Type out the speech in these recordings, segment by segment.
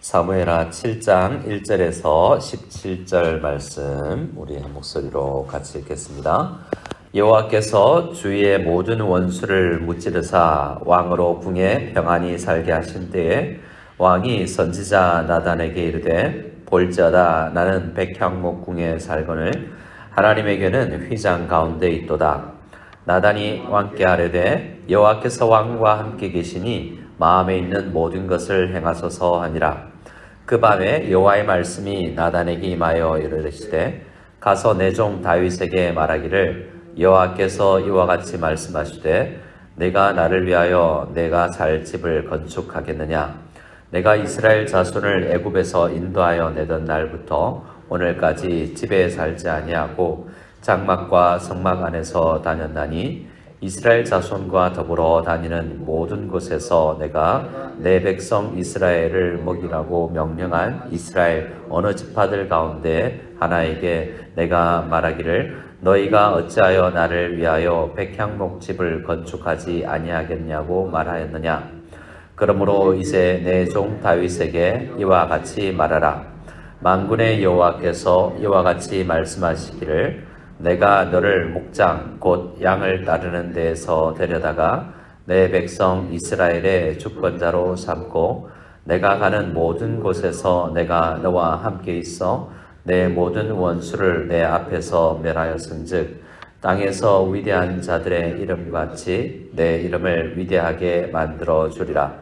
사무엘하 7장 1절에서 17절 말씀 우리 목소리로 같이 읽겠습니다. 여호와께서 주의 모든 원수를 무찌르사 왕으로 궁에 평안히 살게 하신 때에 왕이 선지자 나단에게 이르되 볼지어다 나는 백향목 궁에 살거늘 하나님에게는 휘장 가운데 있도다. 나단이 왕께 아뢰되 여호와께서 왕과 함께 계시니 마음에 있는 모든 것을 행하소서 하니라. 그 밤에 여호와의 말씀이 나단에게 임하여 이르시되 가서 내 종 다윗에게 말하기를 여호와께서 이와 같이 말씀하시되 내가 나를 위하여 내가 살 집을 건축하겠느냐. 내가 이스라엘 자손을 애굽에서 인도하여 내던 날부터 오늘까지 집에 살지 아니하고 장막과 성막 안에서 다녔나니 이스라엘 자손과 더불어 다니는 모든 곳에서 내가 내 백성 이스라엘을 먹이라고 명령한 이스라엘 어느 지파들 가운데 하나에게 내가 말하기를 너희가 어찌하여 나를 위하여 백향목집을 건축하지 아니하겠냐고 말하였느냐. 그러므로 이제 내 종 다윗에게 이와 같이 말하라. 만군의 여호와께서 이와 같이 말씀하시기를 내가 너를 목장 곧 양을 따르는 데에서 데려다가 내 백성 이스라엘의 주권자로 삼고 내가 가는 모든 곳에서 내가 너와 함께 있어 내 모든 원수를 내 앞에서 멸하였은즉 땅에서 위대한 자들의 이름같이 내 이름을 위대하게 만들어 주리라.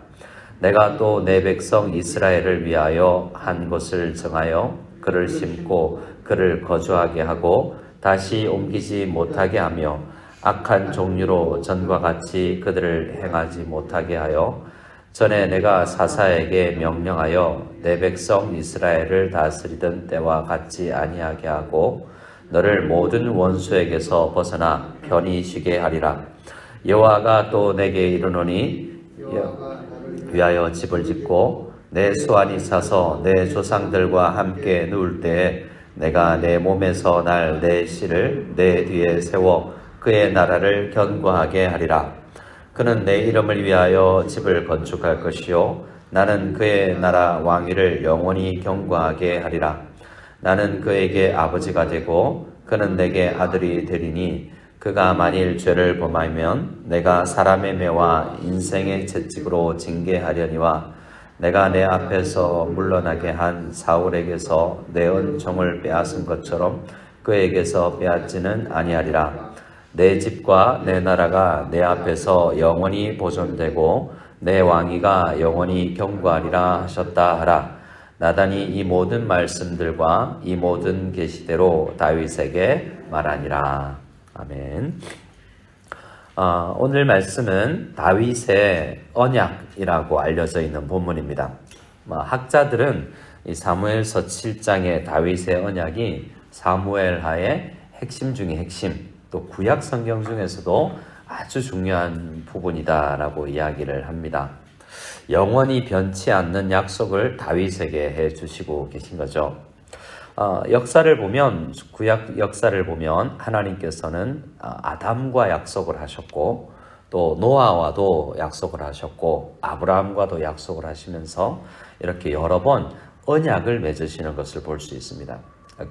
내가 또 내 백성 이스라엘을 위하여 한 곳을 정하여 그를 심고 그를 거주하게 하고 다시 옮기지 못하게 하며 악한 종류로 전과 같이 그들을 행하지 못하게 하여 전에 내가 사사에게 명령하여 내 백성 이스라엘을 다스리던 때와 같이 아니하게 하고 너를 모든 원수에게서 벗어나 편히 쉬게 하리라. 여호와가 또 내게 이르노니 위하여 집을 짓고 내 수완이 차서 내 조상들과 함께 누울 때에 내가 내 몸에서 날 내 씨를 내 뒤에 세워 그의 나라를 견고하게 하리라. 그는 내 이름을 위하여 집을 건축할 것이요 나는 그의 나라 왕위를 영원히 견고하게 하리라. 나는 그에게 아버지가 되고 그는 내게 아들이 되리니 그가 만일 죄를 범하면 내가 사람의 매와 인생의 채찍으로 징계하려니와 내가 내 앞에서 물러나게 한 사울에게서 내 은총을 빼앗은 것처럼 그에게서 빼앗지는 아니하리라. 내 집과 내 나라가 내 앞에서 영원히 보존되고 내 왕위가 영원히 견고하리라 하셨다 하라. 나단이 이 모든 말씀들과 이 모든 계시대로 다윗에게 말하니라. 아멘. 오늘 말씀은 다윗의 언약이라고 알려져 있는 본문입니다. 학자들은 이 사무엘서 7장의 다윗의 언약이 사무엘하의 핵심 중의 핵심, 또 구약 성경 중에서도 아주 중요한 부분이다라고 이야기를 합니다. 영원히 변치 않는 약속을 다윗에게 해주시고 계신 거죠. 역사를 보면 구약 역사를 보면 하나님께서는 아담과 약속을 하셨고 또 노아와도 약속을 하셨고 아브라함과도 약속을 하시면서 이렇게 여러 번 언약을 맺으시는 것을 볼 수 있습니다.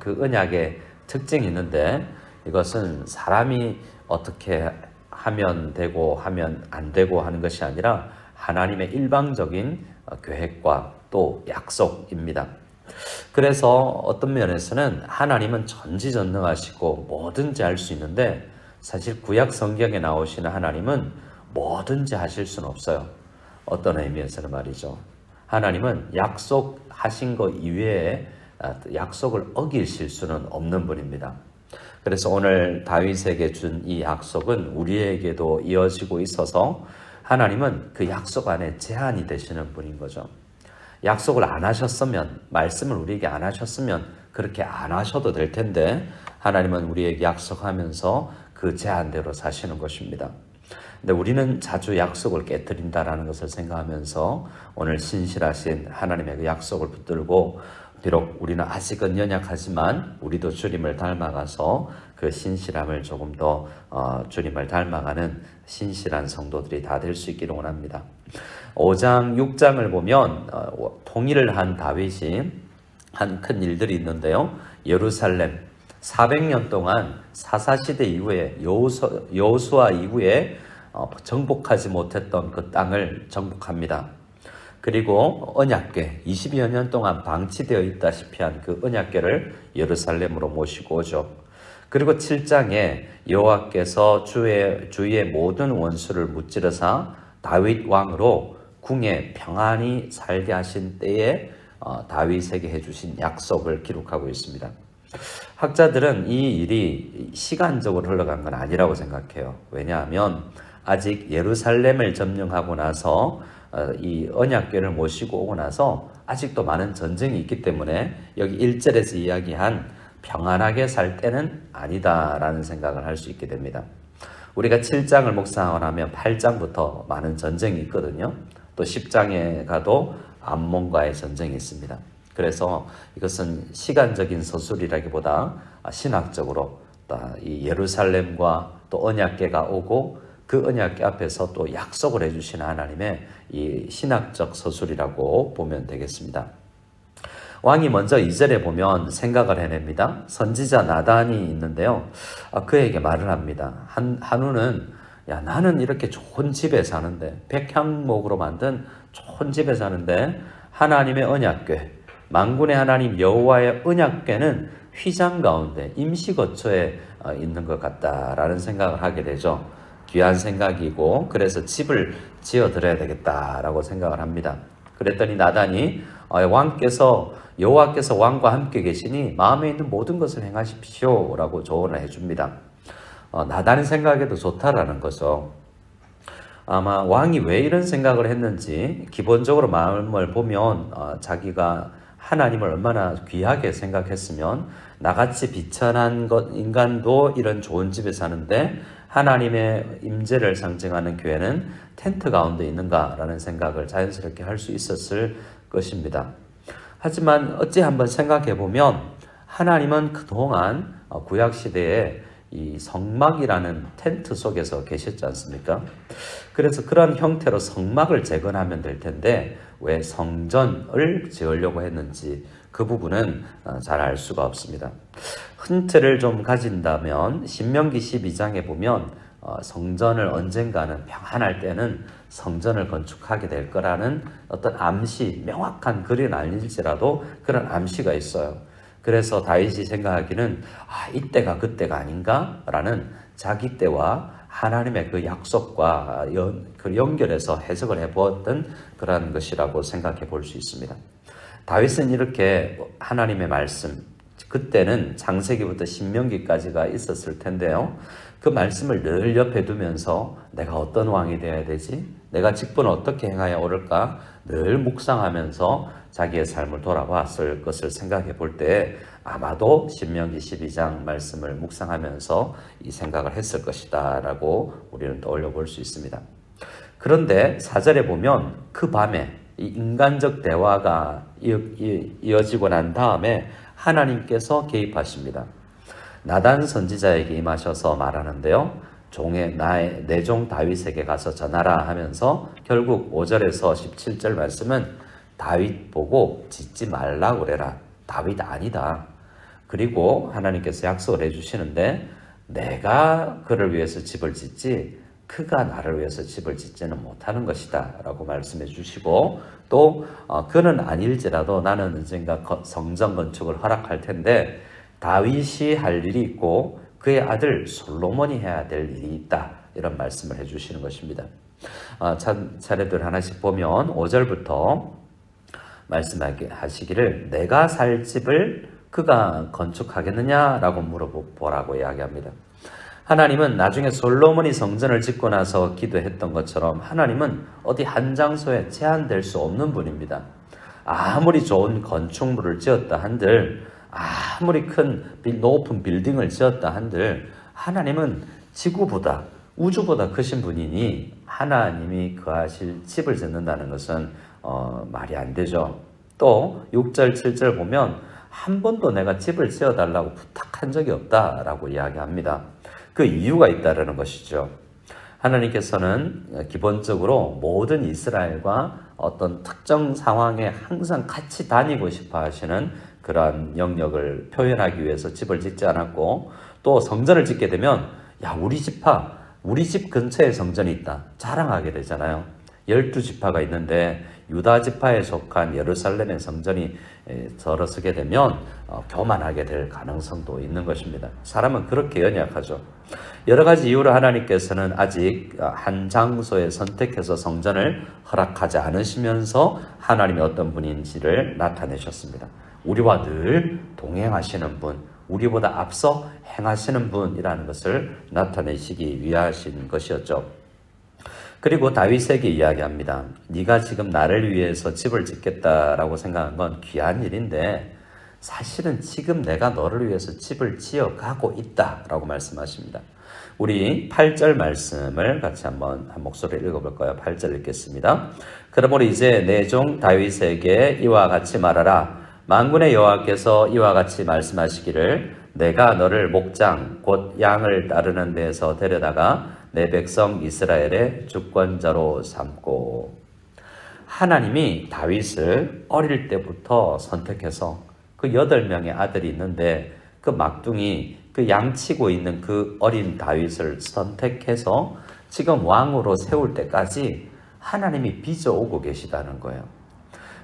그 언약의 특징이 있는데 이것은 사람이 어떻게 하면 되고 하면 안 되고 하는 것이 아니라 하나님의 일방적인 계획과 또 약속입니다. 그래서 어떤 면에서는 하나님은 전지전능하시고 뭐든지 할 수 있는데 사실 구약 성경에 나오시는 하나님은 뭐든지 하실 수는 없어요. 어떤 의미에서는 말이죠. 하나님은 약속하신 것 이외에 약속을 어기실 수는 없는 분입니다. 그래서 오늘 다윗에게 준 이 약속은 우리에게도 이어지고 있어서 하나님은 그 약속 안에 제한이 되시는 분인 거죠. 약속을 안 하셨으면, 말씀을 우리에게 안 하셨으면 그렇게 안 하셔도 될 텐데 하나님은 우리에게 약속하면서 그 제한대로 사시는 것입니다. 근데 우리는 자주 약속을 깨뜨린다라는 것을 생각하면서 오늘 신실하신 하나님의 그 약속을 붙들고 비록 우리는 아직은 연약하지만 우리도 주님을 닮아가서 그 신실함을 조금 더 주님을 닮아가는 신실한 성도들이 다 될 수 있기를 원합니다. 5장, 6장을 보면 통일을 한 다윗이 한 큰 일들이 있는데요. 예루살렘 400년 동안 사사시대 이후에 여호수아 이후에 정복하지 못했던 그 땅을 정복합니다. 그리고 언약궤 20여 년 동안 방치되어 있다시피 한 그 언약궤를 예루살렘으로 모시고 오죠. 그리고 7장에 여호와께서 주의 모든 원수를 무찌르사 다윗 왕으로 궁에 평안히 살게 하신 때에 다윗에게 해주신 약속을 기록하고 있습니다. 학자들은 이 일이 시간적으로 흘러간 건 아니라고 생각해요. 왜냐하면 아직 예루살렘을 점령하고 나서 이 언약궤를 모시고 오고 나서 아직도 많은 전쟁이 있기 때문에 여기 1절에서 이야기한 평안하게 살 때는 아니다라는 생각을 할 수 있게 됩니다. 우리가 7장을 묵상하고 나면 8장부터 많은 전쟁이 있거든요. 또 10장에 가도 암몬과의 전쟁이 있습니다. 그래서 이것은 시간적인 서술이라기보다 신학적으로 이 예루살렘과 또 언약궤가 오고 그 언약궤 앞에서 또 약속을 해주시는 하나님의 이 신학적 서술이라고 보면 되겠습니다. 왕이 먼저 2절에 보면 생각을 해냅니다. 선지자 나단이 있는데요. 그에게 말을 합니다. 한우는 야 나는 이렇게 좋은 집에 사는데 백향목으로 만든 좋은 집에 사는데 하나님의 언약궤 만군의 하나님 여호와의 언약궤는 휘장 가운데 임시 거처에 있는 것 같다라는 생각을 하게 되죠. 귀한 생각이고 그래서 집을 지어드려야 되겠다라고 생각을 합니다. 그랬더니 나단이 여호와께서 왕과 함께 계시니 마음에 있는 모든 것을 행하십시오 라고 조언을 해줍니다. 나단의 생각에도 좋다라는 거죠. 아마 왕이 왜 이런 생각을 했는지 기본적으로 마음을 보면 자기가 하나님을 얼마나 귀하게 생각했으면 나같이 비천한 인간도 이런 좋은 집에 사는데 하나님의 임재를 상징하는 교회는 텐트 가운데 있는가라는 생각을 자연스럽게 할 수 있었을 것입니다. 하지만 어찌 한번 생각해 보면 하나님은 그동안 구약시대에 이 성막이라는 텐트 속에서 계셨지 않습니까? 그래서 그런 형태로 성막을 재건하면 될 텐데 왜 성전을 지으려고 했는지 그 부분은 잘 알 수가 없습니다. 힌트를 좀 가진다면 신명기 12장에 보면 성전을 언젠가는 평안할 때는 성전을 건축하게 될 거라는 어떤 암시, 명확한 글은 아닐지라도 그런 암시가 있어요. 그래서 다윗이 생각하기는 이때가 그때가 아닌가라는 자기 때와 하나님의 그 약속과 그 연결해서 해석을 해보았던 그런 것이라고 생각해 볼 수 있습니다. 다윗은 이렇게 하나님의 말씀, 그때는 창세기부터 신명기까지가 있었을 텐데요. 그 말씀을 늘 옆에 두면서 내가 어떤 왕이 되어야 되지? 내가 직분을 어떻게 행하여 옳을까? 늘 묵상하면서 자기의 삶을 돌아봤을 것을 생각해 볼 때 아마도 신명기 12장 말씀을 묵상하면서 이 생각을 했을 것이다 라고 우리는 떠올려 볼 수 있습니다. 그런데 4절에 보면 그 밤에 이 인간적 대화가 이어지고 난 다음에 하나님께서 개입하십니다. 나단 선지자에게 임하셔서 말하는데요. 내 종 다윗에게 가서 전하라 하면서 결국 5절에서 17절 말씀은 다윗 보고 짓지 말라고 그래라. 다윗 아니다. 그리고 하나님께서 약속을 해주시는데 내가 그를 위해서 집을 짓지 그가 나를 위해서 집을 짓지는 못하는 것이다 라고 말씀해 주시고 또 그는 아닐지라도 나는 언젠가 성전 건축을 허락할 텐데 다윗이 할 일이 있고 그의 아들 솔로몬이 해야 될 일이 있다 이런 말씀을 해주시는 것입니다. 차례들 하나씩 보면 5절부터 말씀하시기를 내가 살 집을 그가 건축하겠느냐라고 물어보라고 이야기합니다. 하나님은 나중에 솔로몬이 성전을 짓고 나서 기도했던 것처럼 하나님은 어디 한 장소에 제한될 수 없는 분입니다. 아무리 좋은 건축물을 지었다 한들 아무리 높은 빌딩을 지었다 한들 하나님은 지구보다 우주보다 크신 분이니 하나님이 거하실 집을 짓는다는 것은 말이 안 되죠. 또 6절, 7절 보면 한 번도 내가 집을 지어달라고 부탁한 적이 없다라고 이야기합니다. 그 이유가 있다라는 것이죠. 하나님께서는 기본적으로 모든 이스라엘과 어떤 특정 상황에 항상 같이 다니고 싶어 하시는 그러한 영역을 표현하기 위해서 집을 짓지 않았고, 또 성전을 짓게 되면 야, 우리 집 근처에 성전이 있다 자랑하게 되잖아요. 12지파가 있는데 유다 지파에 속한 예루살렘의 성전이 들어서게 되면 교만하게 될 가능성도 있는 것입니다. 사람은 그렇게 연약하죠. 여러 가지 이유로 하나님께서는 아직 한 장소에 선택해서 성전을 허락하지 않으시면서 하나님이 어떤 분인지를 나타내셨습니다. 우리와 늘 동행하시는 분, 우리보다 앞서 행하시는 분이라는 것을 나타내시기 위하신 것이었죠. 그리고 다윗에게 이야기합니다. 네가 지금 나를 위해서 집을 짓겠다라고 생각한 건 귀한 일인데 사실은 지금 내가 너를 위해서 집을 지어가고 있다라고 말씀하십니다. 우리 8절 말씀을 같이 한번 한 목소리를 읽어볼까요? 8절 읽겠습니다. 그러므로 이제 내 종 다윗에게 이와 같이 말하라. 만군의 여호와께서 이와 같이 말씀하시기를 내가 너를 목장 곧 양을 따르는 데에서 데려다가 내 백성 이스라엘의 주권자로 삼고. 하나님이 다윗을 어릴 때부터 선택해서 그 8명의 아들이 있는데 그 막둥이 그 양치고 있는 그 어린 다윗을 선택해서 지금 왕으로 세울 때까지 하나님이 빚어오고 계시다는 거예요.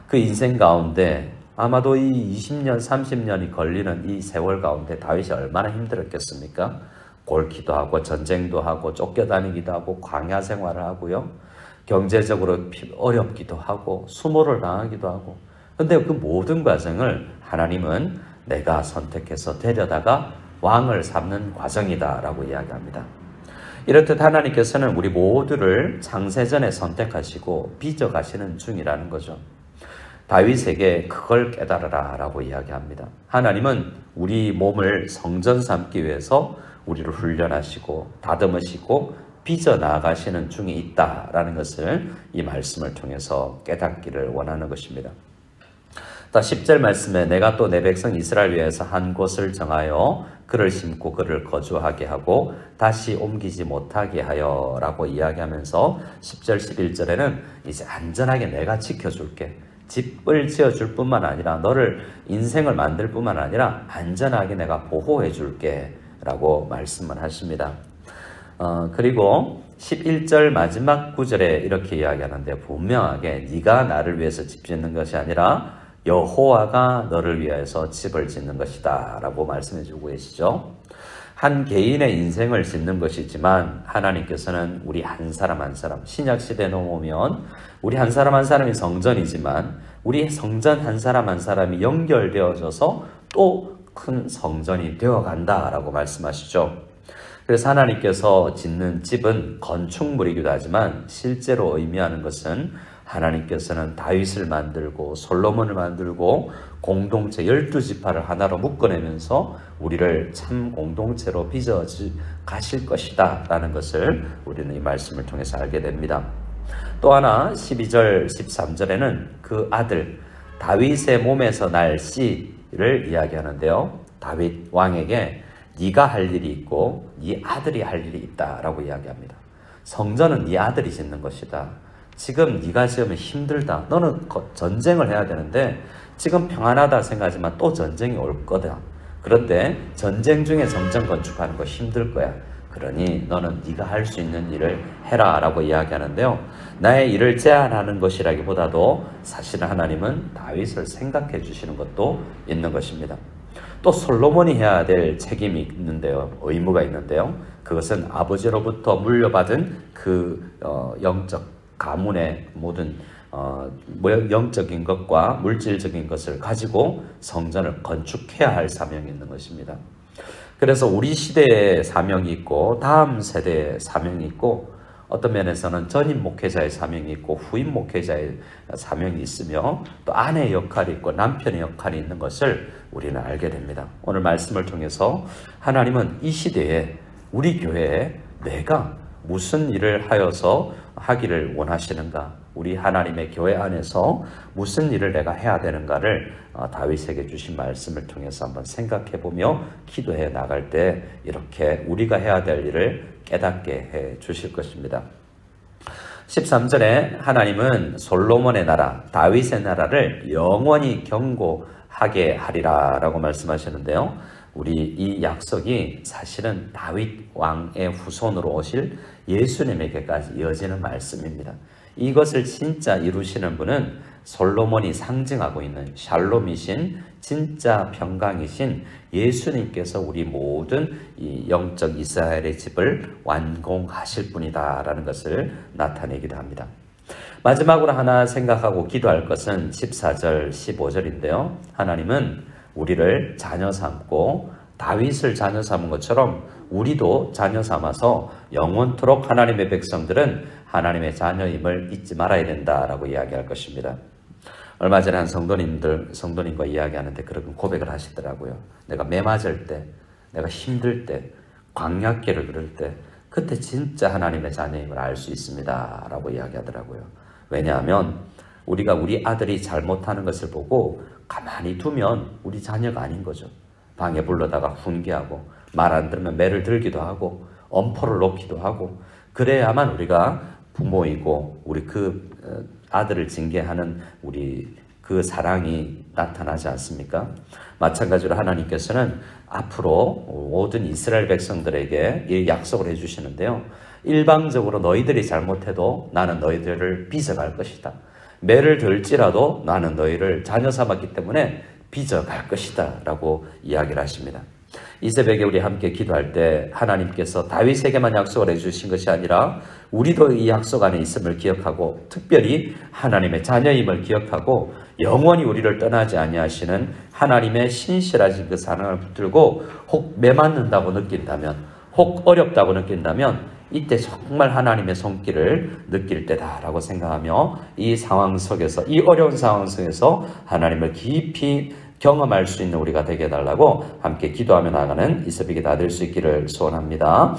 그 인생 가운데 아마도 이 20년, 30년이 걸리는 이 세월 가운데 다윗이 얼마나 힘들었겠습니까? 골기도 하고 전쟁도 하고 쫓겨다니기도 하고 광야 생활을 하고요. 경제적으로 어렵기도 하고 수모를 당하기도 하고. 근데 그 모든 과정을 하나님은 내가 선택해서 데려다가 왕을 삼는 과정이다 라고 이야기합니다. 이렇듯 하나님께서는 우리 모두를 창세전에 선택하시고 빚어가시는 중이라는 거죠. 다윗에게 그걸 깨달아라 라고 이야기합니다. 하나님은 우리 몸을 성전 삼기 위해서 우리를 훈련하시고 다듬으시고 빚어나가시는 중에 있다라는 것을 이 말씀을 통해서 깨닫기를 원하는 것입니다. 10절 말씀에 내가 또 내 백성 이스라엘 위해서 한 곳을 정하여 그를 심고 그를 거주하게 하고 다시 옮기지 못하게 하여 라고 이야기하면서 10절 11절에는 이제 안전하게 내가 지켜줄게, 집을 지어줄 뿐만 아니라 너를 인생을 만들 뿐만 아니라 안전하게 내가 보호해 줄게 라고 말씀을 하십니다. 그리고 11절 마지막 구절에 이렇게 이야기하는데 분명하게 네가 나를 위해서 집 짓는 것이 아니라 여호와가 너를 위해서 집을 짓는 것이다 라고 말씀해 주고 계시죠. 한 개인의 인생을 짓는 것이지만 하나님께서는 우리 한 사람 한 사람, 신약시대에 넘어오면 우리 한 사람 한 사람이 성전이지만 우리 성전 한 사람 한 사람이 연결되어져서 또 큰 성전이 되어간다 라고 말씀하시죠. 그래서 하나님께서 짓는 집은 건축물이기도 하지만 실제로 의미하는 것은 하나님께서는 다윗을 만들고 솔로몬을 만들고 공동체 12지파를 하나로 묶어내면서 우리를 참 공동체로 빚어 가실 것이다 라는 것을 우리는 이 말씀을 통해서 알게 됩니다. 또 하나 12절 13절에는 그 아들 다윗의 몸에서 날 씨를 이야기하는데요. 다윗 왕에게 네가 할 일이 있고 네 아들이 할 일이 있다라고 이야기합니다. 성전은 네 아들이 짓는 것이다. 지금 네가 지으면 힘들다. 너는 전쟁을 해야 되는데 지금 평안하다 생각하지만 또 전쟁이 올 거다. 그런데 전쟁 중에 성전 건축하는 거 힘들 거야. 그러니 너는 네가 할 수 있는 일을 해라 라고 이야기하는데요. 나의 일을 제한하는 것이라기보다도 사실은 하나님은 다윗을 생각해 주시는 것도 있는 것입니다. 또 솔로몬이 해야 될 책임이 있는데요. 의무가 있는데요. 그것은 아버지로부터 물려받은 그 영적 가문의 모든 영적인 것과 물질적인 것을 가지고 성전을 건축해야 할 사명이 있는 것입니다. 그래서 우리 시대의 사명이 있고 다음 세대의 사명이 있고 어떤 면에서는 전임 목회자의 사명이 있고 후임 목회자의 사명이 있으며 또 아내의 역할이 있고 남편의 역할이 있는 것을 우리는 알게 됩니다. 오늘 말씀을 통해서 하나님은 이 시대에 우리 교회에 내가 무슨 일을 하여서 하기를 원하시는가, 우리 하나님의 교회 안에서 무슨 일을 내가 해야 되는가를 다윗에게 주신 말씀을 통해서 한번 생각해보며 기도해 나갈 때 이렇게 우리가 해야 될 일을 깨닫게 해 주실 것입니다. 13절에 하나님은 솔로몬의 나라, 다윗의 나라를 영원히 경고하게 하리라 라고 말씀하시는데요. 우리 이 약속이 사실은 다윗 왕의 후손으로 오실 예수님에게까지 이어지는 말씀입니다. 이것을 진짜 이루시는 분은 솔로몬이 상징하고 있는 샬롬이신 진짜 평강이신 예수님께서 우리 모든 이 영적 이스라엘의 집을 완공하실 분이다라는 것을 나타내기도 합니다. 마지막으로 하나 생각하고 기도할 것은 14절, 15절인데요. 하나님은 우리를 자녀 삼고 다윗을 자녀 삼은 것처럼 우리도 자녀 삼아서 영원토록 하나님의 백성들은 하나님의 자녀임을 잊지 말아야 된다라고 이야기할 것입니다. 얼마 전에 한 성도님과 이야기하는데 그런 고백을 하시더라고요. 내가 매 맞을 때, 내가 힘들 때, 광약기를 그럴 때 그때 진짜 하나님의 자녀임을 알 수 있습니다 라고 이야기하더라고요. 왜냐하면 우리가 우리 아들이 잘못하는 것을 보고 가만히 두면 우리 자녀가 아닌 거죠. 방에 불러다가 훈계하고 말 안 들으면 매를 들기도 하고 엄포를 놓기도 하고 그래야만 우리가 부모이고 우리 그 아들을 징계하는 우리 그 사랑이 나타나지 않습니까? 마찬가지로 하나님께서는 앞으로 모든 이스라엘 백성들에게 이 약속을 해주시는데요. 일방적으로 너희들이 잘못해도 나는 너희들을 빚어갈 것이다. 매를 들지라도 나는 너희를 자녀 삼았기 때문에 빚어갈 것이다 라고 이야기를 하십니다. 이 새벽에 우리 함께 기도할 때 하나님께서 다윗에게만 약속을 해주신 것이 아니라 우리도 이 약속 안에 있음을 기억하고 특별히 하나님의 자녀임을 기억하고 영원히 우리를 떠나지 아니하시는 하나님의 신실하신 그 사랑을 붙들고 혹 매맞는다고 느낀다면 혹 어렵다고 느낀다면 이때 정말 하나님의 손길을 느낄 때다라고 생각하며 이 상황 속에서 이 어려운 상황 속에서 하나님을 깊이 경험할 수 있는 우리가 되게 해달라고 함께 기도하며 나가는 이 새벽이 다 될 수 있기를 소원합니다.